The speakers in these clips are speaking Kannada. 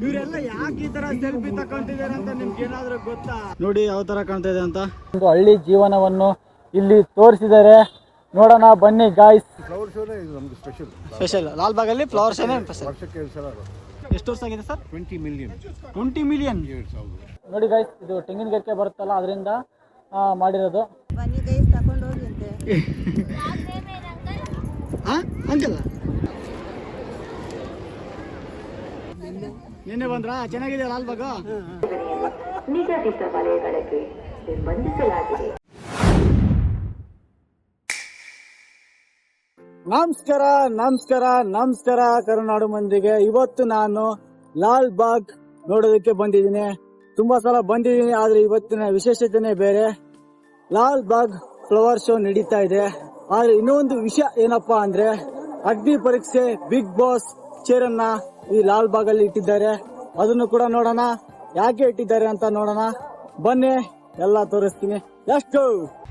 ಇವರೆಲ್ಲ ಯಾಕೆ ಈ ತರ ಸೆಲ್ಫಿ ತಗೊಂತಿದ್ದಾರೆ ಅಂತ ನಿಮ್ಗೆ ಏನಾದ್ರೂ ಗೊತ್ತಾ? ನೋಡಿ ಯಾವ ತರ ಕಾಣ್ತಾ ಇದೆ ಅಂತ. ಒಂದು ಹಳ್ಳಿ ಜೀವನವನ್ನು ಇಲ್ಲಿ ತೋರಿಸಿದ್ದಾರೆ. ನೋಡೋಣ ಬನ್ನಿ ಗಾಯ್ಸ್. ಫ್ಲವರ್ ಶೋನೇ ಇದು ನಮ್ಗೆ ಸ್ಪೆಷಲ್. ಲಾಲ್ಬಾಗ್ ಅಲ್ಲಿ ಫ್ಲವರ್ ಶೋನೇ ವರ್ಷಕ್ಕೆ 2 ಸಲ. ಎಷ್ಟು ವರ್ಷ ಆಗಿದೆ ಸರ್? 20 ಮಿಲಿಯನ್. 20 ಮಿಲಿಯನ್. ನೋಡಿ ಗೈಸ್, ಇದು ತೆಂಗಿನಗರಿಕೆ ಬರುತ್ತಲ್ಲ ಅದರಿಂದ ಮಾಡಿರೋದು. ಬನ್ನಿ ಗೈಸ್ ತಗೊಂಡು ಹೋಗಿ ಅಂತೆ. ಅಂಕಲ್ ನಿನ್ನೆ ಬಂದ್ರಾ? ಚೆನ್ನಾಗಿದೆ ಲಾಲ್ಬಾಗ್. ನಿಗದಿತ ವಲಯಗಳಿಗೆ ನಿರ್ಬಂಧಿಸಲಾಗಿದೆ. ನಮಸ್ಕಾರ ನಮಸ್ಕಾರ ನಮಸ್ಕಾರ ಕರುನಾಡು ಮಂದಿಗೆ. ಇವತ್ತು ನಾನು ಲಾಲ್ಬಾಗ್ ನೋಡೋದಕ್ಕೆ ಬಂದಿದ್ದೀನಿ. ತುಂಬಾ ಸಲ ಬಂದಿದ್ದೀನಿ, ಆದ್ರೆ ಇವತ್ತಿನ ವಿಶೇಷತೆನೇ ಬೇರೆ. ಲಾಲ್ಬಾಗ್ ಫ್ಲವರ್ ಶೋ ನಡೀತಾ ಇದೆ. ಆದ್ರೆ ಇನ್ನೊಂದು ವಿಷಯ ಏನಪ್ಪಾ ಅಂದ್ರೆ, ಅಗ್ನಿ ಪರೀಕ್ಷೆ ಬಿಗ್ ಬಾಸ್ ಚೇರ್ ಅನ್ನ ಈ ಲಾಲ್ಬಾಗ್ ಅಲ್ಲಿ ಇಟ್ಟಿದ್ದಾರೆ. ಅದನ್ನು ಕೂಡ ನೋಡೋಣ, ಯಾಕೆ ಇಟ್ಟಿದ್ದಾರೆ ಅಂತ ನೋಡೋಣ ಬನ್ನಿ, ಎಲ್ಲ ತೋರಿಸ್ತೀನಿ. ಎಷ್ಟು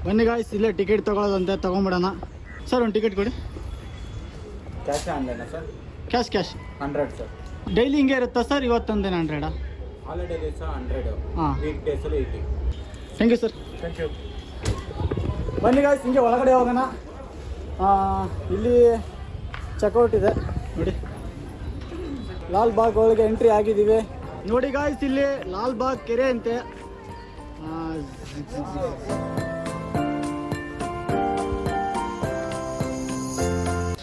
ಬನ್ನಿ ಗಾಯ್ಸ್, ಇಲ್ಲೇ ಟಿಕೆಟ್ ತಗೊಳ್ಳೋದಂತೆ, ತಗೊಂಡ್ಬಿಡೋಣ. ಸರ್ ಒಂದು ಟಿಕೆಟ್ ಕೊಡಿ. Cash online sir? Cash 100 sir. Daily ಹಿಂಗೆ ಇರುತ್ತಾ ಸರ್? ಇವತ್ತೊಂದೇನು 100? Holiday days 100. ಹಾಂ, week days 80. Thank you sir. Thank you. ಬನ್ನಿ ಗಾಯ್ಸ್, ಹಿಂಗೆ ಒಳಗಡೆ ಹೋಗೋಣ. ಇಲ್ಲಿ ಚೆಕ್ಔಟ್ ಇದೆ ನೋಡಿ. ಲಾಲ್ಬಾಗ್ ಒಳಗೆ ಎಂಟ್ರಿ ಆಗಿದ್ದೀವಿ. ನೋಡಿ ಗಾಯ್ಸ್, ಇಲ್ಲಿ ಲಾಲ್ಬಾಗ್ ಕೆರೆ ಅಂತೆ.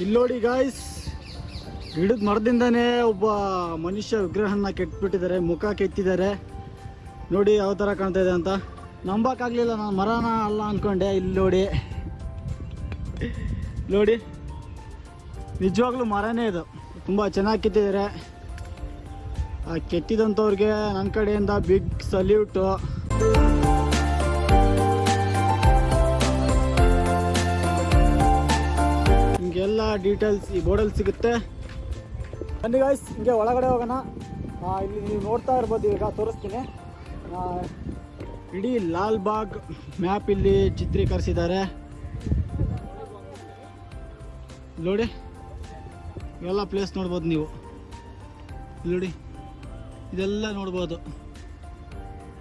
ಇಲ್ಲಿ ನೋಡಿ ಗಾಯ್ಸ್, ಗಿಡದ ಮರದಿಂದಾನೇ ಒಬ್ಬ ಮನುಷ್ಯ ವಿಗ್ರಹನ ಕೆತ್ತಿಬಿಟ್ಟಿದ್ದಾರೆ, ಮುಖ ಕೆತ್ತಿದ್ದಾರೆ. ನೋಡಿ ಯಾವ ಥರ ಕಾಣ್ತಾ ಇದೆ ಅಂತ. ನಂಬಕ್ಕಾಗಲಿಲ್ಲ, ನಾನು ಮರನ ಅಲ್ಲ ಅಂದ್ಕೊಂಡೆ. ಇಲ್ಲಿ ನೋಡಿ ನೋಡಿ, ನಿಜವಾಗ್ಲೂ ಮರನೇ ಇದು. ತುಂಬ ಚೆನ್ನಾಗಿ ಕೆತ್ತಿದ್ದಾರೆ. ಆ ಕೆತ್ತಿದಂಥವ್ರಿಗೆ ನನ್ನ ಕಡೆಯಿಂದ ಬಿಗ್ ಸಲ್ಯೂಟು. ನಿಮಗೆಲ್ಲ ಡೀಟೇಲ್ಸ್ ಈ ಬೋರ್ಡಲ್ಲಿ ಸಿಗುತ್ತೆ. ಬನ್ನಿ ಗಾಯ್ಸ್, ಹಿಂಗೆ ಒಳಗಡೆ ಹೋಗೋಣ. ಇಲ್ಲಿ ನೀವು ನೋಡ್ತಾ ಇರ್ಬೋದು, ಈಗ ತೋರಿಸ್ತೀನಿ. ಇಡೀ ಲಾಲ್ಬಾಗ್ ಮ್ಯಾಪ್ ಇಲ್ಲಿ ಚಿತ್ರೀಕರಿಸಿದ್ದಾರೆ ನೋಡಿ. ಇವೆಲ್ಲ ಪ್ಲೇಸ್ ನೋಡ್ಬೋದು ನೀವು. ನೋಡಿ, ಇದೆಲ್ಲ ನೋಡ್ಬೋದು.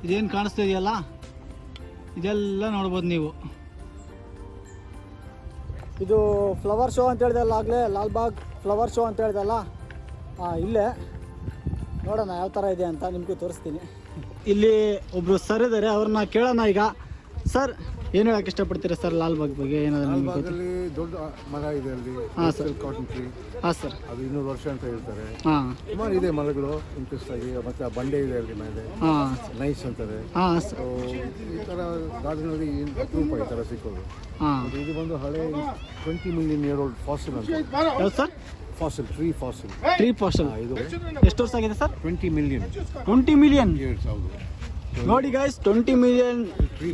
ಇದೇನು ಕಾಣಿಸ್ತಾ ಇದೆಯಲ್ಲ, ಇದೆಲ್ಲ ನೋಡ್ಬೋದು ನೀವು. ಇದು ಫ್ಲವರ್ ಶೋ ಅಂತ ಹೇಳ್ದಲ್ಲ ಆಗಲೇ, ಲಾಲ್ಬಾಗ್ ಫ್ಲವರ್ ಶೋ ಅಂತ ಹೇಳ್ದಲ್ಲ, ಇಲ್ಲೇ ನೋಡೋಣ ಯಾವ ಥರ ಇದೆ ಅಂತ ನಿಮಗೂ ತೋರಿಸ್ತೀನಿ. ಇಲ್ಲಿ ಒಬ್ಬರು ಸರ್ ಇದ್ದಾರೆ, ಅವ್ರನ್ನ ಕೇಳೋಣ ಈಗ. ಸರ್, ಏನು ಹೇಳಕ್ಕೆ ಇಷ್ಟಪಡ್ತೀರಾ ಸರ್ ಲಾಲ್ಬಾಗ್ ಬಗ್ಗೆ? ಏನಾದರೂ ಲಾಲ್ಬಾಗಲ್ಲಿ ದೊಡ್ಡ ಮರ ಇದೆ ಅಲ್ಲಿ. ಹಾಂ ಸರ್. Cotton tree. ಹಾಂ ಸರ್. ಅದು 200 ವರ್ಷ ಅಂತ ಹೇಳ್ತಾರೆ. ಹಾಂ, ಸುಮಾರು ಇದೆ ಮರಗಳು ಇಂಟ್ರೆಸ್ಟ್ ಆಗಿ. ಮತ್ತೆ ಆ ಬಂಡೆ ಇದೆ ಅಲ್ಲಿ ಮೇಲೆ, ಹಾಂ ನೈಸ್ ಅಂತಾರೆ. ಹಾಂ ಸರ್. ಈ ಥರ ಗಾರ್ಡನಲ್ಲಿ ಅಪರೂಪ ಈ ಥರ ಸಿಕ್ಕೋದು. ಹಾಂ, ಇದು ಬಂದು ಹಳೆ 20 ಮಿಲಿಯನ್ ಇಯರ್ ಓಲ್ಡ್ ಫಾಸಿಲ್ ಅಂತ. ಯಾವ್ದು sir? Fossil, tree fossil. Tree fossil. ಇದು ಎಷ್ಟು ವರ್ಷ ಆಗಿದೆ ಸರ್? 20 ಮಿಲಿಯನ್. 20 million years. ಹೌದು ನೋಡಿ ಗಾಯ್ಸ್, 20 ಮಿಲಿಯನ್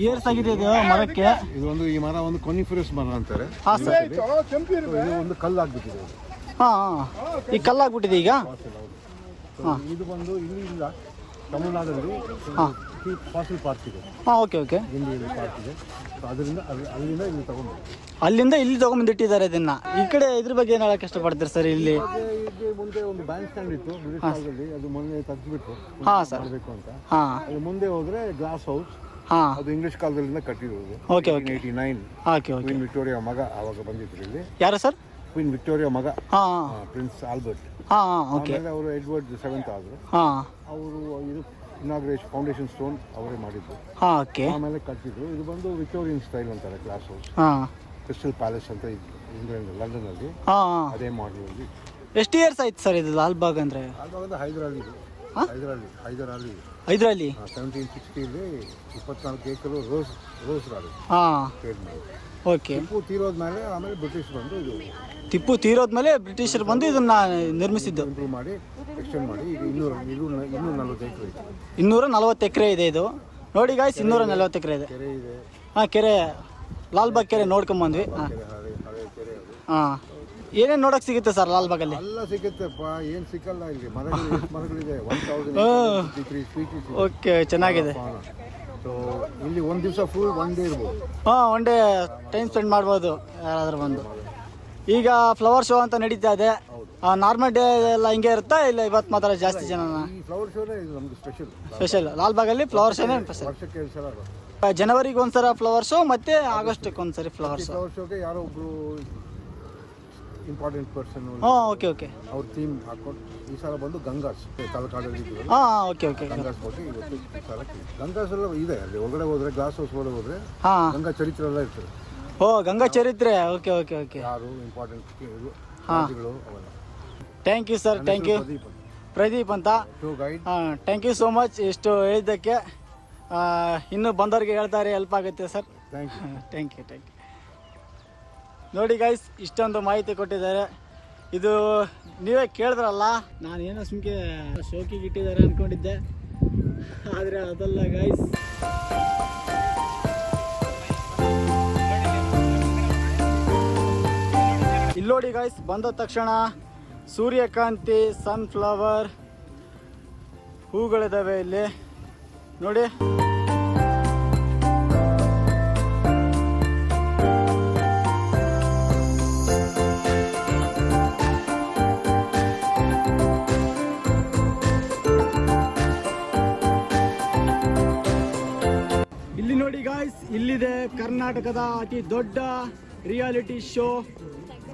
ಇಯರ್ಸ್ ಆಗಿದೆ ಇದು ಮರಕ್ಕೆ. ಇದು ಒಂದು, ಈ ಮರ ಒಂದು ಕೊನಿಫರಸ್ ಮರ ಅಂತಾರೆ. ಹಾಂ ಸರ್. ಇದು ಒಂದು ಕಲ್ಲಾಗ್ಬಿಟ್ಟಿದೆ. ಹಾಂ, ಈ ಕಲ್ಲಾಗ್ಬಿಟ್ಟಿದೆ ಈಗ. ಇದು ಬಂದು ಇಲ್ಲಿ ಇಲ್ಲ, ತಮಿಳುನಾಡಲ್ಲಿ ಫಾಸಿಲ್ ಪಾರ್ಕ್ ಇದೆ. ಹಾಂ, ಓಕೆ ಓಕೆ. ಇಲ್ಲಿ ಪಾರ್ಕ್ ಇದೆ. ಅದರಿಂದ ಅಲ್ಲಿಂದ ಇಲ್ಲಿ ತಗೊಂಡು, ಅಲ್ಲಿಂದ ಇಲ್ಲಿ ತಗೊಂಡ್ಬಂದಿಟ್ಟಿದ್ದಾರೆ ಇದನ್ನ. ಈ ಕಡೆ ಇದ್ರ ಬಗ್ಗೆ ಏನು ಹೇಳಕ್ಕೆ ಇಷ್ಟಪಡ್ತೀರಿ ಸರ್? ಇಲ್ಲಿ ಮುಂದೆ ಒಂದು ಬ್ಯಾಂಕ್ ಸ್ಟ್ಯಾಂಡ್ ಇತ್ತು ಬ್ರಿಟಿಷ್ ಕಾಲದಲ್ಲಿ, ಅದು ಮೊನ್ನೆ ತೆಗೆದ್ಬಿಟ್ಟು ಹಾಂ ಸರ್ ಮಾಡಬೇಕು ಅಂತ. ಹಾಂ, ಅದು ಮುಂದೆ ಹೋದ್ರೆ ಗ್ಲಾಸ್ ಹೌಸ್. ಹಾಂ, ಅದು ಇಂಗ್ಲಿಷ್ ಕಾಲದಲ್ಲಿಂದ ಕಟ್ಟಿರೋದು. Okay okay. 1889 okay okay. Queen Victoria ಮಗ ಆವಾಗ ಬಂದಿದ್ರು ಇಲ್ಲಿ. ಯಾರು ಸರ್? ಕ್ವೀನ್ ವಿಕ್ಟೋರಿಯಾ ಮಗ ಹಾಂ ಪ್ರಿನ್ಸ್ ಆಲ್ಬರ್ಟ್. ಹಾಂ ಹಾಂ, ಓಕೆ. ಆಮೇಲೆ ಅವರು ಎಡ್ವರ್ಡ್ 7th ಆದರು. ಹಾಂ, ಅವರು ಇದು ಇನಾಗ್ರೇಷನ್ ಫೌಂಡೇಶನ್ ಸ್ಟೋನ್ ಅವರೇ ಮಾಡಿದ್ದು. ಹಾಂ, ಓಕೆ. ಆಮೇಲೆ ಕಟ್ಟಿದ್ರು. ಇದು ಬಂದು ವಿಕ್ಟೋರಿಯನ್ ಸ್ಟೈಲ್ ಅಂತಾರೆ ಗ್ಲಾಸ್ ಹೌಸ್. ಹಾಂ, ಕ್ರಿಸ್ಟಲ್ ಪ್ಯಾಲೇಸ್ ಅಂತ ಇಂಗ್ಲೆಂಡ್ ಲಂಡನ್ ಅಲ್ಲಿ ಹಾಂ. ಅದೇ ಮಾಡಲ್ ಅಲ್ಲಿ. ಎಷ್ಟು ಇಯರ್ಸ್ ಆಯ್ತು ಸರ್ ಇದು ಲಾಲ್ಬಾಗ್ ಅಂದರೆ? ಆವಾಗ ಹೈದರಾಲಿ ಹೈದರಾಲಿ 1760 24 ಏಕರು ರೋಸ್ ರಾಡು ಹಾಂ, ಟ್ರೇಡ್ ಮಾಡಿ. ಓಕೆ. ಟಿಪ್ಪು ತೀರೋದ್ಮೇಲೆ ಆಮೇಲೆ ಬ್ರಿಟಿಷ್ ಬಂದು ಇದು ಟಿಪ್ಪು ತೀರೋದ್ಮೇಲೆ ಬ್ರಿಟಿಷರು ಬಂದು ಇದನ್ನ ನಿರ್ಮಿಸಿದ್ದು, ಇಂಪ್ರೂವ್ ಮಾಡಿ ಎಕ್ಸ್ಟೆಂಡ್ ಮಾಡಿ ಈಗ 240 ಎಕರೆ ಇದೆ. 240 ಎಕರೆ ಇದೆ ಇದು. ನೋಡಿ ಗಾಯ್ಸ್, 240 ಎಕರೆ ಇದೆ. ಕೆರೆ ಇದೆ. ಹಾಂ, ಕೆರೆ ಲಾಲ್ಬಾಗ್ ಕೆರೆ ನೋಡ್ಕೊಂಬಂದ್ವಿ. ಹಾಂ ಹಳೆ ಕೆರೆ ಅದು. ಹಾಂ, ಏನೇನು ನೋಡೋಕೆ ಸಿಗುತ್ತೆ ಸರ್ ಲಾಲ್ಬಾಗಲ್ಲಿ? ಎಲ್ಲ ಸಿಗುತ್ತೆಪ್ಪ, ಏನು ಸಿಕ್ಕಲ್ಲ ಇಲ್ಲಿ. ಮರಗಳಿದೆ 1053 ಸ್ಪೀಸೀಸ್. ಓಕೆ, ಚೆನ್ನಾಗಿದೆ. ಸೊ ಇಲ್ಲಿ ಒಂದು ದಿವಸ ಫುಲ್ ಒನ್ ಡೇ ಇರ್ಬೋದು. ಹಾಂ, ಒನ್ ಡೇ ಟೈಮ್ ಸ್ಪೆಂಡ್ ಮಾಡ್ಬೋದು ಯಾರಾದರೂ ಬಂದು. ಈಗ ಫ್ಲವರ್ ಶೋ ಅಂತ ನಡೀತಾ ಇದೆ. ನಾರ್ಮಲ್ ಡೇ ಎಲ್ಲ ಹಿಂಗೆ ಇರುತ್ತಾ ಇಲ್ಲ ಇವತ್ತು ಮಾತ್ರ ಜಾಸ್ತಿ ಜನನ? ಈ ಫ್ಲವರ್ ಶೋನೇ ಇದು ನಮ್ಗೆ ಸ್ಪೆಷಲ್. ಸ್ಪೆಷಲ್ ಲಾಲ್ಬಾಗಲ್ಲಿ ಫ್ಲವರ್ ಶೋನೇ ಸ್ಪೆಷಲ್. ವರ್ಷಕ್ಕೆ 2 ಸಲ ಅದು. ಜನವರಿಗೆ ಒಂದ್ಸಲ ಫ್ಲವರ್ ಶೋ ಮತ್ತೆ ಆಗಸ್ಟ್ಗೆ ಒಂದ್ಸರಿ ಫ್ಲವರ್ ಶೋ. ಫ್ಲವರ್ ಶೋಗೆ ಯಾರೋ ಒಬ್ರು ಇಂಪಾರ್ಟೆಂಟ್ ಪರ್ಸನ್ ಹಾಂ ಓಕೆ ಓಕೆ. ಅವ್ರ ಥೀಮ್ ಹಾಕೊಂಡು ಈ ಸಲ ಬಂದು ಗಂಗಾಸ್ ತಲಕಾಡಲ್ಲಿ ಇದ್ದೀವಲ್ಲ, ಹಾಂ ಓಕೆ ಓಕೆ. ಗಂಗಾಸ್ ಬಗ್ಗೆ ಇವತ್ತು ಈ ಸಲ ಗಂಗಾಸ್ ಎಲ್ಲ ಇದೆ. ಅಲ್ಲಿ ಒಳಗಡೆ ಹೋದ್ರೆ ಗ್ಲಾಸ್ ಹೌಸ್ ಒಳಗೆ ಹೋದ್ರೆ ಹಾಂ ಗಂಗಾ ಚರಿತ್ರೆ ಎಲ್ಲ ಇರ್ತದೆ. ಓ ಗಂಗಾ ಚರಿತ್ರೆ. Okay okay okay. ಯಾರು ಇಂಪಾರ್ಟೆಂಟ್ ಹಾಂ ಅವೆಲ್ಲ. Thank you sir, thank you. Pradeep ಅಂತ. Show guide. ಹಾಂ ಥ್ಯಾಂಕ್ ಯು ಸೋ ಮಚ್ ಇಷ್ಟು ಹೇಳಿದ್ದಕ್ಕೆ. ಇನ್ನೂ ಬಂದವ್ರಿಗೆ ಹೇಳ್ತಾರೆ ಹೆಲ್ಪ್ ಆಗುತ್ತೆ sir. Thank you. Thank you thank you. ನೋಡಿ ಗೈಸ್ ಇಷ್ಟೊಂದು ಮಾಹಿತಿ ಕೊಟ್ಟಿದ್ದಾರೆ. ಇದು ನೀವೇ ಕೇಳಿದ್ರಲ್ಲ, ನಾನೇನೋ ಸುಮ್ಕೆ ಶೋಕಿಗೆ ಇಟ್ಟಿದ್ದಾರೆ ಅಂದ್ಕೊಂಡಿದ್ದೆ, ಆದರೆ ಅದಲ್ಲ ಗೈಸ್. ಇಲ್ಲಿ ನೋಡಿ ಗೈಸ್, ಬಂದ ತಕ್ಷಣ ಸೂರ್ಯಕಾಂತಿ, ಸನ್ಫ್ಲವರ್ ಹೂಗಳಿದ್ದಾವೆ ಇಲ್ಲಿ ನೋಡಿ. ಇಲ್ಲಿ ನೋಡಿ ಗಾಯ್ಸ್, ಇಲ್ಲಿದೆ ಕರ್ನಾಟಕದ ಅತಿ ದೊಡ್ಡ ರಿಯಾಲಿಟಿ ಶೋ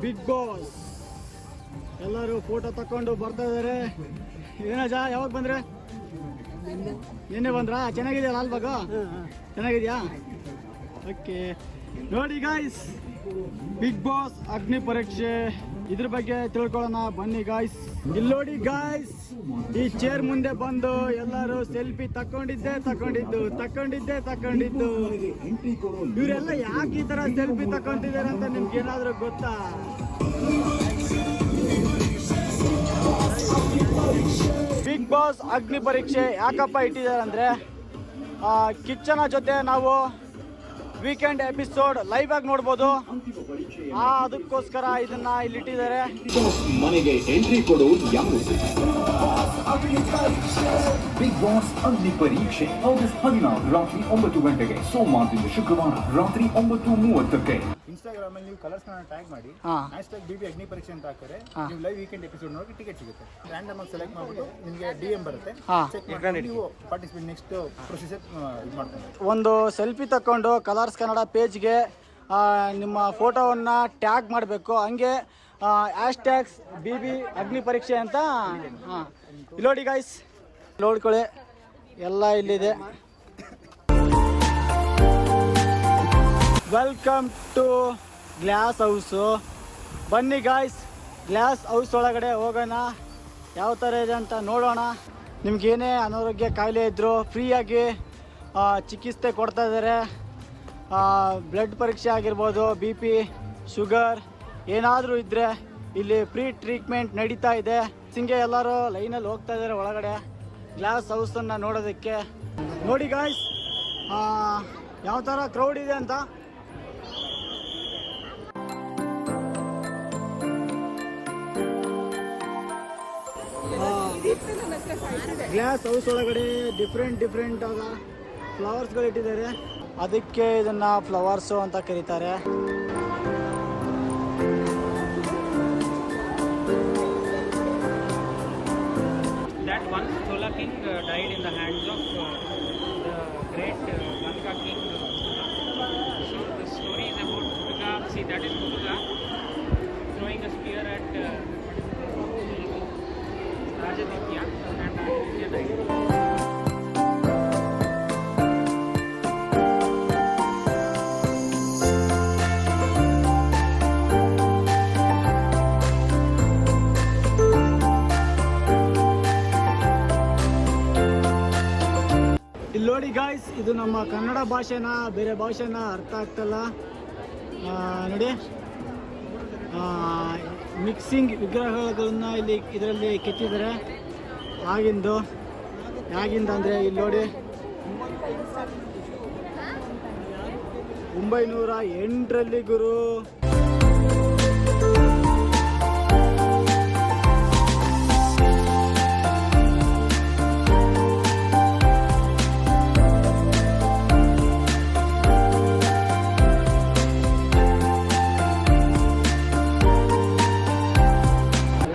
ಬಿಗ್ ಬಾಸ್. ಎಲ್ಲರೂ ಫೋಟೋ ತಕೊಂಡು ಬರ್ತಾ ಇದ್ದಾರೆ. ಏನಜ ಯಾವಾಗ ಬಂದ್ರೆ? ನಿನ್ನೆ ಬಂದ್ರಾ? ಚೆನ್ನಾಗಿದೆಯಾ ಲಾಲ್ಬಾಗ? ಚೆನ್ನಾಗಿದ್ಯಾ? ಓಕೆ. ನೋಡಿ ಗಾಯ್ಸ್, ಬಿಗ್ ಬಾಸ್ ಅಗ್ನಿ ಪರೀಕ್ಷೆ ಇದ್ರ ಬಗ್ಗೆ ತಿಳ್ಕೊಳ್ಳೋಣ ಬನ್ನಿ ಗಾಯ್ಸ್. ಇಲ್ಲಿ ನೋಡಿ ಗಾಯ್ಸ್, ಈ ಚೇರ್ ಮುಂದೆ ಬಂದು ಎಲ್ಲರೂ ಸೆಲ್ಫಿ ತಕೊಂಡಿದ್ದೆ. ಇವರೆಲ್ಲ ಯಾಕೆ ಈ ತರ ಸೆಲ್ಫಿ ತಕೊಂತಿದ್ದಾರೆ ಅಂತ ನಿಮ್ಗೆ ಏನಾದ್ರು ಗೊತ್ತಾ? ಬಿಗ್ ಬಾಸ್ ಅಗ್ನಿ ಪರೀಕ್ಷೆ ಯಾಕಪ್ಪ ಇಟ್ಟಿದ್ದಾರೆ ಅಂದ್ರೆ, ಕಿಚ್ಚನ ಜೊತೆ ನಾವು ವೀಕೆಂಡ್ ಎಪಿಸೋಡ್ ಲೈವ್ ಆಗಿ ನೋಡ್ಬೋದು. ಅದಕ್ಕೋಸ್ಕರ ಇದನ್ನ ಇಲ್ಲಿ ಇಟ್ಟಿದ್ದಾರೆ. ಮನೆಗೆ ಎಂಟ್ರಿ ಕೊಡೋದು ಯಾರು? ಬಿಗ್ ಬಾಸ್ ಅಗ್ನಿ ಪರೀಕ್ಷೆ ಆಗಸ್ಟ್ 16 ರಾತ್ರಿ 9 ಗಂಟೆಗೆ, ಸೋಮವಾರದಿಂದ ಶುಕ್ರವಾರ ರಾತ್ರಿ 9:30ಕ್ಕೆ. ಇನ್ಸ್ಟಾಗ್ರಾಮ್ ಅಲ್ಲಿ ನೀವು ಕಲರ್ಸ್ ಟ್ಯಾಗ್ ಮಾಡಿ #BB ಅಗ್ನಿ ಪರೀಕ್ಷೆ ಅಂತ ಹಾಕಿದ್ರೆ ನೀವು ಲೈವ್ ವೀಕೆಂಡ್ ಎಪಿಸೋಡ್ ನೋಡಿ ಟಿಕೆಟ್ ಸಿಗುತ್ತೆ. ರ್ಯಾಂಡಮ್ ಆಗಿ ಸೆಲೆಕ್ಟ್ ಮಾಡ್ಬಿಟ್ಟು ನಿಮಗೆ DM ಬರುತ್ತೆ. ಚೆಕ್ ಮಾಡಿ ನೀವು ಪಾರ್ಟಿಸಿಪೇಟ್ ನೆಕ್ಸ್ಟ್ ಪ್ರೊಸೀಜರ್ ಇದು ಮಾಡ್ಕೊಂಡು ಒಂದು ಸೆಲ್ಫಿ ತಕೊಂಡು ಕಲರ್ಸ್ ಕನ್ನಡ ಪೇಜ್ಗೆ ನಿಮ್ಮ ಫೋಟೋವನ್ನು ಟ್ಯಾಗ್ ಮಾಡಬೇಕು. ಹಂಗೆ #BB ಅಗ್ನಿ ಪರೀಕ್ಷೆ ಅಂತ. ಇಲ್ಲಿ ನೋಡಿ ಗಾಯ್ಸ್, ನೋಡ್ಕೊಳ್ಳಿ, ಎಲ್ಲ ಇಲ್ಲಿದೆ. Welcome to glass house. ಬನ್ನಿ ಗಾಯ್ಸ್, ಗ್ಲಾಸ್ ಹೌಸ್ ಒಳಗಡೆ ಹೋಗೋಣ, ಯಾವ ಥರ ಇದೆ ಅಂತ ನೋಡೋಣ. ನಿಮ್ಗೇನೇ ಅನಾರೋಗ್ಯ ಕಾಯಿಲೆ ಇದ್ದರೂ ಫ್ರೀಯಾಗಿ ಚಿಕಿತ್ಸೆ ಕೊಡ್ತಾ ಇದ್ದಾರೆ. ಬ್ಲಡ್ ಪರೀಕ್ಷೆ ಆಗಿರ್ಬೋದು, BP, ಶುಗರ್ ಏನಾದರೂ ಇದ್ದರೆ ಇಲ್ಲಿ ಫ್ರೀ ಟ್ರೀಟ್ಮೆಂಟ್ ನಡೀತಾ ಇದೆ. ಹಿಂಗೆ ಎಲ್ಲರೂ ಲೈನಲ್ಲಿ ಹೋಗ್ತಾ ಇದ್ದಾರೆ ಒಳಗಡೆ ಗ್ಲಾಸ್ ಹೌಸನ್ನು ನೋಡೋದಕ್ಕೆ. ನೋಡಿ ಗಾಯ್ಸ್, ಯಾವ ಥರ ಕ್ರೌಡ್ ಇದೆ ಅಂತ. ಗ್ಲಾಸ್ ಹೌಸ್ ಒಳಗಡೆ ಡಿಫ್ರೆಂಟ್ ಆದ ಫ್ಲವರ್ಸ್ಗಳು ಇಟ್ಟಿದ್ದಾರೆ. ಅದಕ್ಕೆ ಇದನ್ನ ಫ್ಲವರ್ಸು ಅಂತ ಕರೀತಾರೆ. That one Chola king died in the hands of the great Ganga king. So the story is about Muruga. See, that is Muruga throwing a spear at Rajaditya, and Rajaditya died. ಇಲ್ಲಿ ನೋಡಿ ಗಾಯ್ಸ್, ಇದು ನಮ್ಮ ಕನ್ನಡ ಭಾಷೆನ ಬೇರೆ ಭಾಷೆನ ಅರ್ಥ ಆಗ್ತಲ್ಲ ನೋಡಿ. ಮಿಕ್ಸಿಂಗ್ ವಿಗ್ರಹಗಳನ್ನ ಇಲ್ಲಿ ಇದರಲ್ಲಿ ಕೆತ್ತಿದ್ದಾರೆ. ಆಗಿಂದ ಅಂದರೆ ಇಲ್ಲಿ ನೋಡಿ 1908ರಲ್ಲಿ ಗುರು.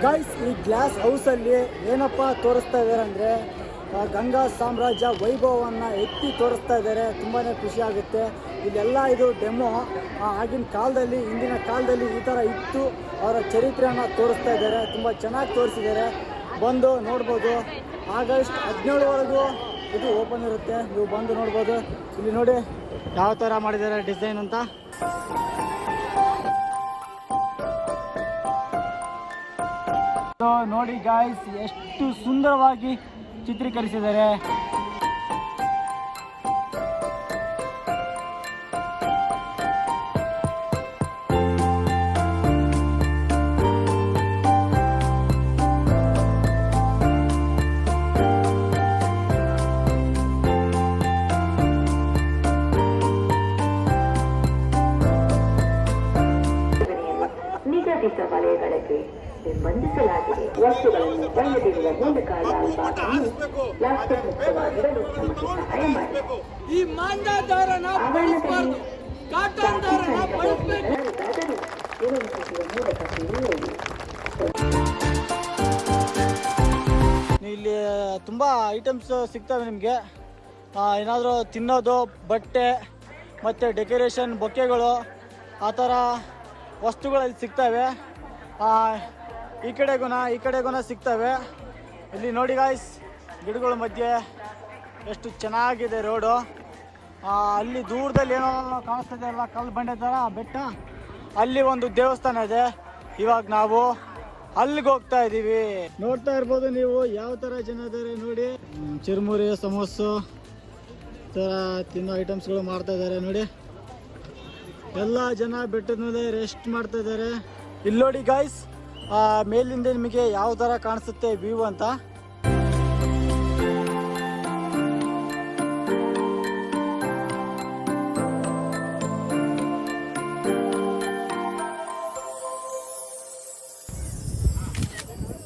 ಗೈಸ್, ಇದರಲ್ಲಿ ಏನಪ್ಪ ತೋರಿಸ್ತಾ ಇದ್ದಾರೆ ಅಂದರೆ ಗಂಗಾ ಸಾಮ್ರಾಜ್ಯ ವೈಭವವನ್ನು ಎತ್ತಿ ತೋರಿಸ್ತಾ ಇದ್ದಾರೆ. ತುಂಬಾ ಖುಷಿ ಆಗುತ್ತೆ. ಇಲ್ಲೆಲ್ಲ ಇದು ಡೆಮೋ. ಆಗಿನ ಕಾಲದಲ್ಲಿ, ಹಿಂದಿನ ಕಾಲದಲ್ಲಿ ಈ ಥರ ಇತ್ತು, ಅವರ ಚರಿತ್ರೆಯನ್ನು ತೋರಿಸ್ತಾ ಇದ್ದಾರೆ. ತುಂಬ ಚೆನ್ನಾಗಿ ತೋರಿಸಿದ್ದಾರೆ, ಬಂದು ನೋಡ್ಬೋದು. ಆಗಸ್ಟ್ 17ವರೆಗೂ ಇದು ಓಪನ್ ಇರುತ್ತೆ, ನೀವು ಬಂದು ನೋಡ್ಬೋದು. ಇಲ್ಲಿ ನೋಡಿ ಯಾವ ಥರ ಮಾಡಿದ್ದಾರೆ ಡಿಸೈನ್ ಅಂತ. ನೋಡಿ ಗಾಯ್ಸ್, ಎಷ್ಟು ಸುಂದರವಾಗಿ ಚಿತ್ರೀಕರಿಸಿದ್ದಾರೆ. ನಿಗದಿತ ವಲಯಗಳಿಗೆ ನಿರ್ಬಂಧಿಸಲಾಗಿದೆ. ವಸ್ತುಗಳನ್ನು ಬಯದಿರುವ ಮೂಲಕ ಲಾಲ್ಬಾಗನ್ನು ಪ್ಲಾಸ್ಟಿಕ್ ಮುಕ್ತವಾಗಿರಲು ನಮಗೆ ಸಹಾಯ ಮಾಡಿ. ಆವರಣದಲ್ಲಿ ವಿರೋಧಿಸುವ ಮೂಲಕ ತಿಳಿಯುವುದು. ಇಲ್ಲಿ ತುಂಬ ಐಟಮ್ಸ್ ಸಿಗ್ತವೆ ನಿಮಗೆ. ಏನಾದರೂ ತಿನ್ನೋದು, ಬಟ್ಟೆ ಮತ್ತು ಡೆಕೋರೇಷನ್ ಬೊಕ್ಕೆಗಳು, ಆ ಥರ ವಸ್ತುಗಳಲ್ಲಿ ಸಿಗ್ತವೆ. ಈ ಕಡೆಗುನ ಸಿಗ್ತವೆ. ಇಲ್ಲಿ ನೋಡಿ ಗಾಯ್ಸ್, ಗಿಡಗಳ ಮಧ್ಯೆ ಎಷ್ಟು ಚೆನ್ನಾಗಿದೆ ರೋಡು. ಅಲ್ಲಿ ದೂರದಲ್ಲಿ ಏನೋ ಕಾಣಿಸ್ತದೆ ಅಲ್ಲ, ಕಲ್ಲು ಬಂಡೆ ಥರ ಬೆಟ್ಟ, ಅಲ್ಲಿ ಒಂದು ದೇವಸ್ಥಾನ ಇದೆ. ಇವಾಗ ನಾವು ಅಲ್ಲಿಗೆ ಹೋಗ್ತಾ ಇದ್ದೀವಿ. ನೋಡ್ತಾ ಇರ್ಬೋದು ನೀವು ಯಾವ ಥರ ಜನ ಇದ್ದಾರೆ ನೋಡಿ. ಚಿರುಮುರಿ, ಸಮೋಸು ಥರ ತಿನ್ನೋ ಐಟಮ್ಸ್ಗಳು ಮಾಡ್ತಾ ಇದ್ದಾರೆ ನೋಡಿ. ಎಲ್ಲ ಜನ ಬೆಟ್ಟದ ಮೇಲೆ ರೆಸ್ಟ್ ಮಾಡ್ತಾ ಇದ್ದಾರೆ. ಇಲ್ಲಿ ನೋಡಿ ಗಾಯ್ಸ್, ಮೇಲಿಂದ ನಿಮಗೆ ಯಾವ ಥರ ಕಾಣಿಸುತ್ತೆ ವ್ಯೂ ಅಂತ.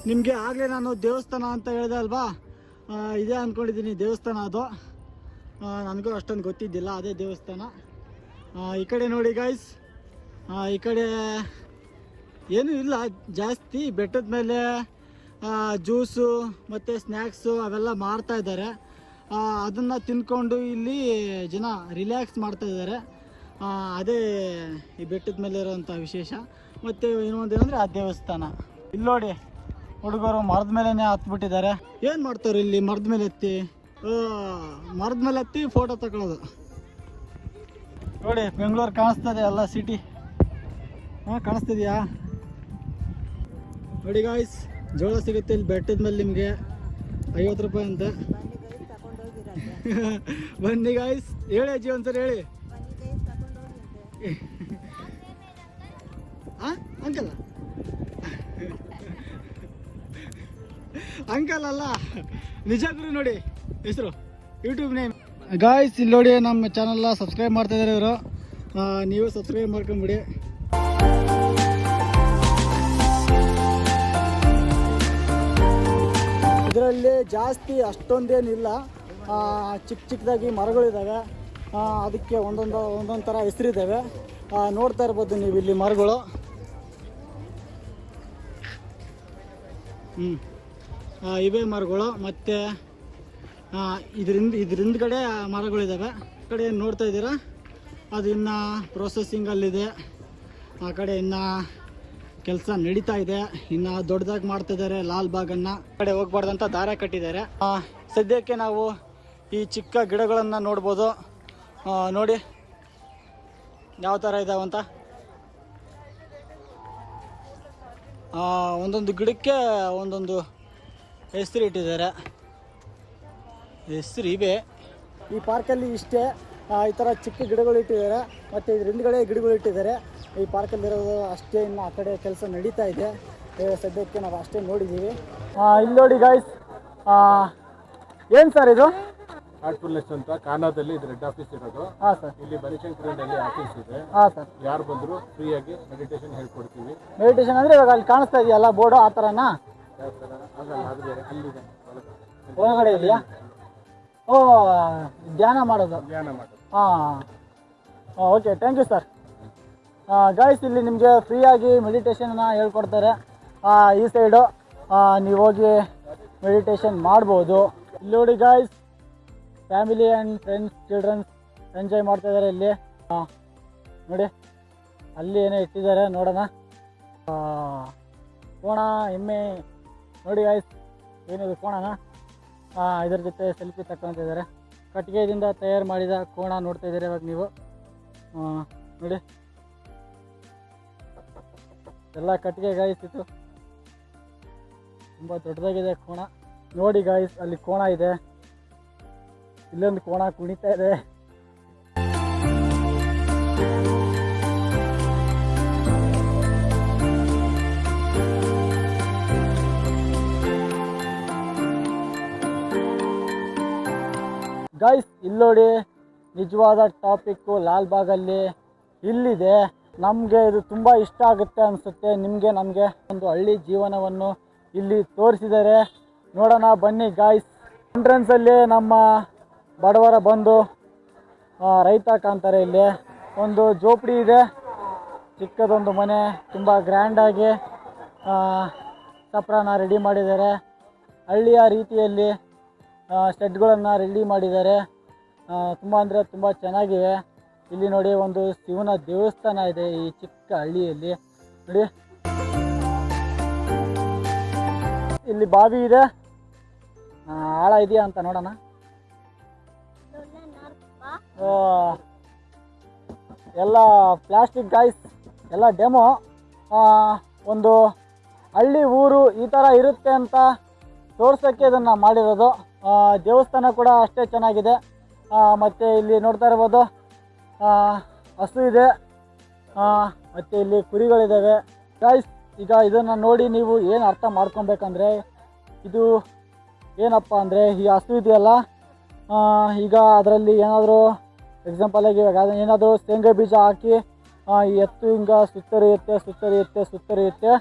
ನಿಮಗೆ ಆಗಲೇ ನಾನು ದೇವಸ್ಥಾನ ಅಂತ ಹೇಳಿದೆ ಅಲ್ವಾ, ಇದೇ ಅಂದ್ಕೊಂಡಿದ್ದೀನಿ ದೇವಸ್ಥಾನ ಅದು. ನನಗೂ ಅಷ್ಟೊಂದು ಗೊತ್ತಿದ್ದಿಲ್ಲ, ಅದೇ ದೇವಸ್ಥಾನ. ಈ ಕಡೆ ನೋಡಿ ಗಾಯ್ಸ್, ಈ ಕಡೆ ಏನೂ ಇಲ್ಲ ಜಾಸ್ತಿ. ಬೆಟ್ಟದ ಮೇಲೆ ಜ್ಯೂಸು ಮತ್ತು ಸ್ನ್ಯಾಕ್ಸು ಅವೆಲ್ಲ ಮಾಡ್ತಾ ಇದ್ದಾರೆ. ಅದನ್ನು ತಿಂದ್ಕೊಂಡು ಇಲ್ಲಿ ಜನ ರಿಲ್ಯಾಕ್ಸ್ ಮಾಡ್ತಾ ಇದ್ದಾರೆ. ಅದೇ ಈ ಬೆಟ್ಟದ ಮೇಲೆ ಇರೋವಂಥ ವಿಶೇಷ. ಮತ್ತು ಇನ್ನೊಂದು ಏನಂದರೆ ಆ ದೇವಸ್ಥಾನ. ಇಲ್ಲಿ ನೋಡಿ, ಹುಡುಗರು ಮರದ ಮೇಲೇ ಹತ್ಬಿಟ್ಟಿದ್ದಾರೆ. ಏನು ಮಾಡ್ತಾರೆ ಇಲ್ಲಿ ಮರದ ಮೇಲೆ ಹತ್ತಿ? ಮರದ ಮೇಲೆ ಹತ್ತಿ ಫೋಟೋ ತಗೊಳ್ಳೋದು. ನೋಡಿ ಬೆಂಗಳೂರು ಕಾಣಿಸ್ತದೆ, ಎಲ್ಲ ಸಿಟಿ. ಕಾಣಿಸ್ತಿದ್ಯಾ? ನೋಡಿ ಗಾಯ್ಸ್, ಜೋಳ ಸಿಗುತ್ತೆ ಇಲ್ಲಿ ಬೆಟ್ಟದ ಮೇಲೆ ನಿಮಗೆ 50 ರೂಪಾಯಿ ಅಂತ. ಬನ್ನಿ ಗಾಯ್ಸ್, ಹೇಳಿ ಅಜ್ಜಿ ಒಂದ್ಸರಿ ಹೇಳಿ. ಅಂಕಲ್ ಅಂಕಲ್ ಅಲ್ಲ, ನಿಜ ಗುರು. ನೋಡಿ ಹೆಸರು, ಯೂಟ್ಯೂಬ್ ನೇಮ್. ಗಾಯ್ಸ್ ಇಲ್ಲಿ ನೋಡಿ, ನಮ್ಮ ಚಾನಲ್ನ ಸಬ್ಸ್ಕ್ರೈಬ್ ಮಾಡ್ತಾ ಇದ್ದಾರೆ ಇವರು. ನೀವು ಸಬ್ಸ್ಕ್ರೈಬ್ ಮಾಡ್ಕೊಂಬಿಡಿ. ಇದರಲ್ಲಿ ಜಾಸ್ತಿ ಅಷ್ಟೊಂದೇನಿಲ್ಲ, ಚಿಕ್ಕ ಚಿಕ್ಕದಾಗಿ ಮರಗಳಿದ್ದಾವೆ. ಅದಕ್ಕೆ ಒಂದೊಂದು ಥರ ಹೆಸರಿದ್ದಾವೆ. ನೋಡ್ತಾ ಇರ್ಬೋದು ನೀವು ಇಲ್ಲಿ ಮರಗಳು. ಇವೇ ಮರಗಳು. ಮತ್ತು ಇದರಿಂದಗಡೆ ಮರಗಳಿದ್ದಾವೆ. ಆ ಕಡೆ ಏನು ನೋಡ್ತಾ ಇದ್ದೀರಾ, ಅದು ಇನ್ನು ಪ್ರೊಸೆಸಿಂಗಲ್ಲಿದೆ. ಆ ಕಡೆ ಇನ್ನು ಕೆಲಸ ನಡೀತಾ ಇದೆ, ಇನ್ನು ದೊಡ್ಡದಾಗಿ ಮಾಡ್ತಿದ್ದಾರೆ ಲಾಲ್ಬಾಗನ್ನು. ಆ ಕಡೆ ಹೋಗ್ಬಾರ್ದಂತ ದಾರ ಕಟ್ಟಿದ್ದಾರೆ. ಸದ್ಯಕ್ಕೆ ನಾವು ಈ ಚಿಕ್ಕ ಗಿಡಗಳನ್ನು ನೋಡ್ಬೋದು. ನೋಡಿ ಯಾವ ಥರ ಇದಾವಂತ. ಒಂದೊಂದು ಗಿಡಕ್ಕೆ ಒಂದೊಂದು ಹೆಸರು ಇಟ್ಟಿದ್ದಾರೆ. ಹೆಸರು ಇವೆ. ಈ ಪಾರ್ಕಲ್ಲಿ ಇಷ್ಟೇ, ಈ ಥರ ಚಿಕ್ಕ ಗಿಡಗಳು ಇಟ್ಟಿದ್ದಾರೆ. ಮತ್ತು ಇದ್ರ ಹಿಂದ್ಗಡೆ ಗಿಡಗಳು ಇಟ್ಟಿದ್ದಾರೆ. ಈ ಪಾರ್ಕಲ್ಲಿರೋದು ಅಷ್ಟೇ. ಇನ್ನು ಆ ಕಡೆ ಕೆಲಸ ನಡೀತಾ ಇದೆ. ಸದ್ಯಕ್ಕೆ ನಾವು ಅಷ್ಟೇ ನೋಡಿದ್ದೀವಿ. ಇಲ್ಲಿ ನೋಡಿ ಗಾಯ್ಸ್, ಏನು ಸರ್ ಇದು? ಆರ್ಟ್ಫುಲ್ನೆಸ್ ಅಂತ ಕಾನಾದಲ್ಲಿ ಇದು ರೆಡ್ ಆಫೀಸ್ ಇರೋದು. ಹಾಂ ಸರ್. ಇಲ್ಲಿ ಬನಶಂಕರದಲ್ಲಿ ಆಫೀಸ್ ಇದೆ. ಹಾಂ ಸರ್. ಯಾರು ಬಂದರೂ ಫ್ರೀಯಾಗಿ ಮೆಡಿಟೇಷನ್ ಹೇಳ್ಕೊಡ್ತೀವಿ. ಮೆಡಿಟೇಷನ್ ಅಂದರೆ ಇವಾಗ ಅಲ್ಲಿ ಕಾಣಿಸ್ತಾ ಇದೆಯಲ್ಲ ಬೋರ್ಡು, ಆ ಥರನಾ? ಯಾವ ಥರ? ಆಗಲ್ಲ, ಅದು ಬೇರೆ. ಅಲ್ಲಿದೆ ಒಳಗಡೆ ಇದೆಯಾ? ಓ, ಧ್ಯಾನ ಮಾಡೋದು. ಧ್ಯಾನ ಮಾಡೋದು. ಹಾಂ, okay, thank you sir. Guys, ಇಲ್ಲಿ ನಿಮಗೆ ಫ್ರೀಯಾಗಿ ಮೆಡಿಟೇಷನ್ನ ಹೇಳ್ಕೊಡ್ತಾರೆ. ಈ ಸೈಡು ನೀವು ಹೋಗಿ ಮೆಡಿಟೇಷನ್ ಮಾಡ್ಬೋದು. ಇಲ್ಲಿ ನೋಡಿ guys, family and friends childrens enjoy ಮಾಡ್ತಾಯಿದ್ದಾರೆ ಇಲ್ಲಿ. ನೋಡಿ ಅಲ್ಲಿ ಏನೋ ಇಟ್ಟಿದ್ದಾರೆ, ನೋಡೋಣ. ಕೋಣ, ಎಮ್ಮೆ ನೋಡಿ ಗಾಯ್ಸ್, ಏನಿದು ಕೋಣನ. ಇದ್ರ ಜೊತೆ ಸೆಲ್ಫಿ ತಗೊತಿದ್ದಾರೆ. ಕಟ್ಟಿಗೆಯಿಂದ ತಯಾರು ಮಾಡಿದ ಕೋಣ ನೋಡ್ತಾ ಇದ್ದೀರಿ ಇವಾಗ ನೀವು. ನೋಡಿ ಎಲ್ಲ ಕಟ್ಟಿಗೆ ಗಾಯ್ಸ್, ಇದು ತುಂಬ ದೊಡ್ಡದಾಗಿದೆ ಕೋಣ. ನೋಡಿ ಗಾಯ್ಸ್, ಅಲ್ಲಿ ಕೋಣ ಇದೆ, ಇಲ್ಲೊಂದು ಕೋಣ ಕುಣಿತಾ ಇದೆ. ಗಾಯ್ಸ್ ಇಲ್ಲಿ ನೋಡಿ, ನಿಜವಾದ ಟಾಪಿಕ್ಕು ಲಾಲ್ಬಾಗಲ್ಲಿ ಇಲ್ಲಿದೆ. ನಮಗೆ ಇದು ತುಂಬ ಇಷ್ಟ ಆಗುತ್ತೆ ಅನಿಸುತ್ತೆ. ನಿಮಗೆ ನಮಗೆ ಒಂದು ಹಳ್ಳಿ ಜೀವನವನ್ನು ಇಲ್ಲಿ ತೋರಿಸಿದ್ದಾರೆ. ನೋಡೋಣ ಬನ್ನಿ ಗಾಯ್ಸ್. ಎಂಟ್ರೆನ್ಸಲ್ಲಿ ನಮ್ಮ ಬಡವರ ಬಂದು ರೈತ ಕಾಣ್ತಾರೆ. ಇಲ್ಲಿ ಒಂದು ಜೋಪಡಿ ಇದೆ, ಚಿಕ್ಕದೊಂದು ಮನೆ, ತುಂಬ ಗ್ರ್ಯಾಂಡಾಗಿ ಸಪ್ರಾನ ರೆಡಿ ಮಾಡಿದ್ದಾರೆ. ಹಳ್ಳಿಯ ರೀತಿಯಲ್ಲಿ ಶೆಡ್ಗಳನ್ನು ರೆಡಿ ಮಾಡಿದ್ದಾರೆ. ತುಂಬ ಅಂದರೆ ತುಂಬ ಚೆನ್ನಾಗಿವೆ. ಇಲ್ಲಿ ನೋಡಿ, ಒಂದು ಶಿವನ ದೇವಸ್ಥಾನ ಇದೆ ಈ ಚಿಕ್ಕ ಹಳ್ಳಿಯಲ್ಲಿ. ನೋಡಿ ಇಲ್ಲಿ ಬಾವಿ ಇದೆ, ಆಳ ಇದೆಯಾ ಅಂತ ನೋಡೋಣ. ಎಲ್ಲ ಪ್ಲಾಸ್ಟಿಕ್ ಗಾಯ್ಸ್, ಎಲ್ಲ ಡೆಮೋ. ಒಂದು ಹಳ್ಳಿ ಊರು ಈ ಥರ ಇರುತ್ತೆ ಅಂತ ತೋರ್ಸೋಕ್ಕೆ ಇದನ್ನು ಮಾಡಿರೋದು. ದೇವಸ್ಥಾನ ಕೂಡ ಅಷ್ಟೇ ಚೆನ್ನಾಗಿದೆ. ಮತ್ತು ಇಲ್ಲಿ ನೋಡ್ತಾ ಇರ್ಬೋದು, ಹಸು ಇದೆ, ಮತ್ತು ಇಲ್ಲಿ ಕುರಿಗಳಿದ್ದಾವೆ ಗಾಯ್ಸ್. ಈಗ ಇದನ್ನು ನೋಡಿ ನೀವು ಏನು ಅರ್ಥ ಮಾಡ್ಕೊಬೇಕಂದ್ರೆ, ಇದು ಏನಪ್ಪ ಅಂದರೆ, ಈ ಹಸು ಇದೆಯಲ್ಲ, ಈಗ ಅದರಲ್ಲಿ ಏನಾದರೂ ಎಕ್ಸಾಂಪಲಾಗಿ ಇವಾಗ ಏನಾದರೂ ಶೇಂಗಾ ಬೀಜ ಹಾಕಿ ಈ ಎತ್ತು ಹಿಂಗೆ ಸುತ್ತರಿಯುತ್ತೆ.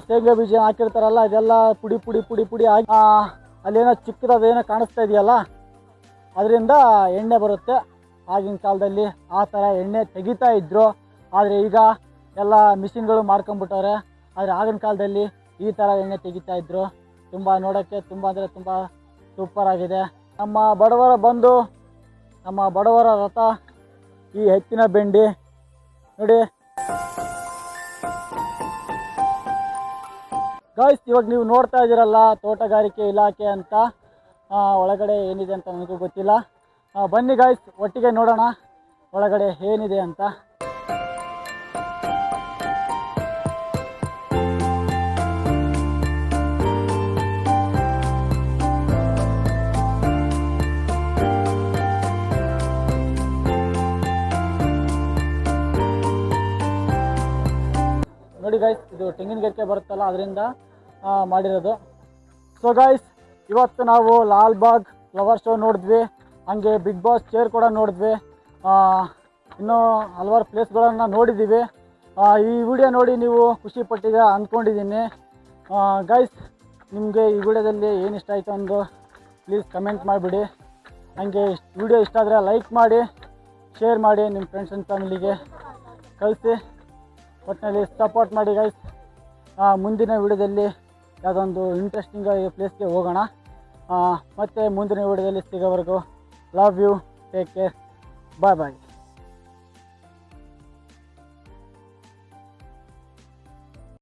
ಶೇಂಗಾ ಬೀಜ ಹಾಕಿರ್ತಾರಲ್ಲ, ಇದೆಲ್ಲ ಪುಡಿ ಆಗಿ ಅಲ್ಲೇನೋ ಚಿಕ್ಕದೇನೋ ಕಾಣಿಸ್ತಾ ಇದೆಯಲ್ಲ, ಅದರಿಂದ ಎಣ್ಣೆ ಬರುತ್ತೆ. ಆಗಿನ ಕಾಲದಲ್ಲಿ ಆ ಥರ ಎಣ್ಣೆ ತೆಗಿತಾ ಇದ್ದರು. ಆದರೆ ಈಗ ಎಲ್ಲ ಮಿಷಿನ್ಗಳು ಮಾಡ್ಕೊಂಬಿಟ್ಟವ್ರೆ. ಆದರೆ ಆಗಿನ ಕಾಲದಲ್ಲಿ ಈ ಥರ ಎಣ್ಣೆ ತೆಗಿತಾ ಇದ್ದರು. ತುಂಬ ನೋಡೋಕ್ಕೆ ತುಂಬ ಅಂದರೆ ತುಂಬ ಸೂಪರ್ ಆಗಿದೆ. ನಮ್ಮ ಬಡವರ ಬಂದು, ನಮ್ಮ ಬಡವರ ರಥ, ಈ ಎತ್ತಿನ ಬೆಂಡಿ ನೋಡಿ ಗಾಯ್ಸ್. ಇವಾಗ ನೀವು ನೋಡ್ತಾ ಇದ್ದೀರಲ್ಲ, ತೋಟಗಾರಿಕೆ ಇಲಾಖೆ ಅಂತ. ಒಳಗಡೆ ಏನಿದೆ ಅಂತ ನನಗೂ ಗೊತ್ತಿಲ್ಲ. ಬನ್ನಿ ಗಾಯ್ಸ್, ಒಟ್ಟಿಗೆ ನೋಡೋಣ ಒಳಗಡೆ ಏನಿದೆ ಅಂತ. ನೋಡಿ ಗಾಯ್ಸ್, ಇದು ತೆಂಗಿನ ಗಿಡಕ್ಕೆ ಬರುತ್ತಲ್ಲ, ಅದರಿಂದ ಮಾಡಿರೋದು. ಸೊ ಗಾಯ್ಸ್, ಇವತ್ತು ನಾವು ಲಾಲ್ಬಾಗ್ ಫ್ಲವರ್ ಶೋ ನೋಡಿದ್ವಿ, ಹಾಗೆ ಬಿಗ್ ಬಾಸ್ ಚೇರ್ ಕೂಡ ನೋಡಿದ್ವಿ. ಇನ್ನೂ ಹಲವಾರು ಪ್ಲೇಸ್ಗಳನ್ನು ನೋಡಿದ್ದೀವಿ. ಈ ವಿಡಿಯೋ ನೋಡಿ ನೀವು ಖುಷಿ ಪಟ್ಟಿದ್ದೀರಾ ಅಂದ್ಕೊಂಡಿದ್ದೀನಿ. ಗೈಸ್, ನಿಮಗೆ ಈ ವಿಡಿಯೋದಲ್ಲಿ ಏನು ಇಷ್ಟ ಆಯಿತು ಅಂದು ಪ್ಲೀಸ್ ಕಮೆಂಟ್ ಮಾಡಿಬಿಡಿ. ಹಾಗೆ ವಿಡಿಯೋ ಇಷ್ಟ ಆದರೆ ಲೈಕ್ ಮಾಡಿ, ಶೇರ್ ಮಾಡಿ, ನಿಮ್ಮ ಫ್ರೆಂಡ್ಸ್ ಆ್ಯಂಡ್ ಫ್ಯಾಮಿಲಿಗೆ ಕಳಿಸಿ. ಒಟ್ಟಿನಲ್ಲಿ ಸಪೋರ್ಟ್ ಮಾಡಿ ಗೈಸ್. ಮುಂದಿನ ವಿಡಿಯೋದಲ್ಲಿ ಯಾವುದೊಂದು ಇಂಟ್ರೆಸ್ಟಿಂಗ್ ಪ್ಲೇಸ್ಗೆ ಹೋಗೋಣ. ಮತ್ತು ಮುಂದಿನ ವಿಡಿಯೋದಲ್ಲಿ ಸಿಗೋವರೆಗೂ love you, take care, bye bye.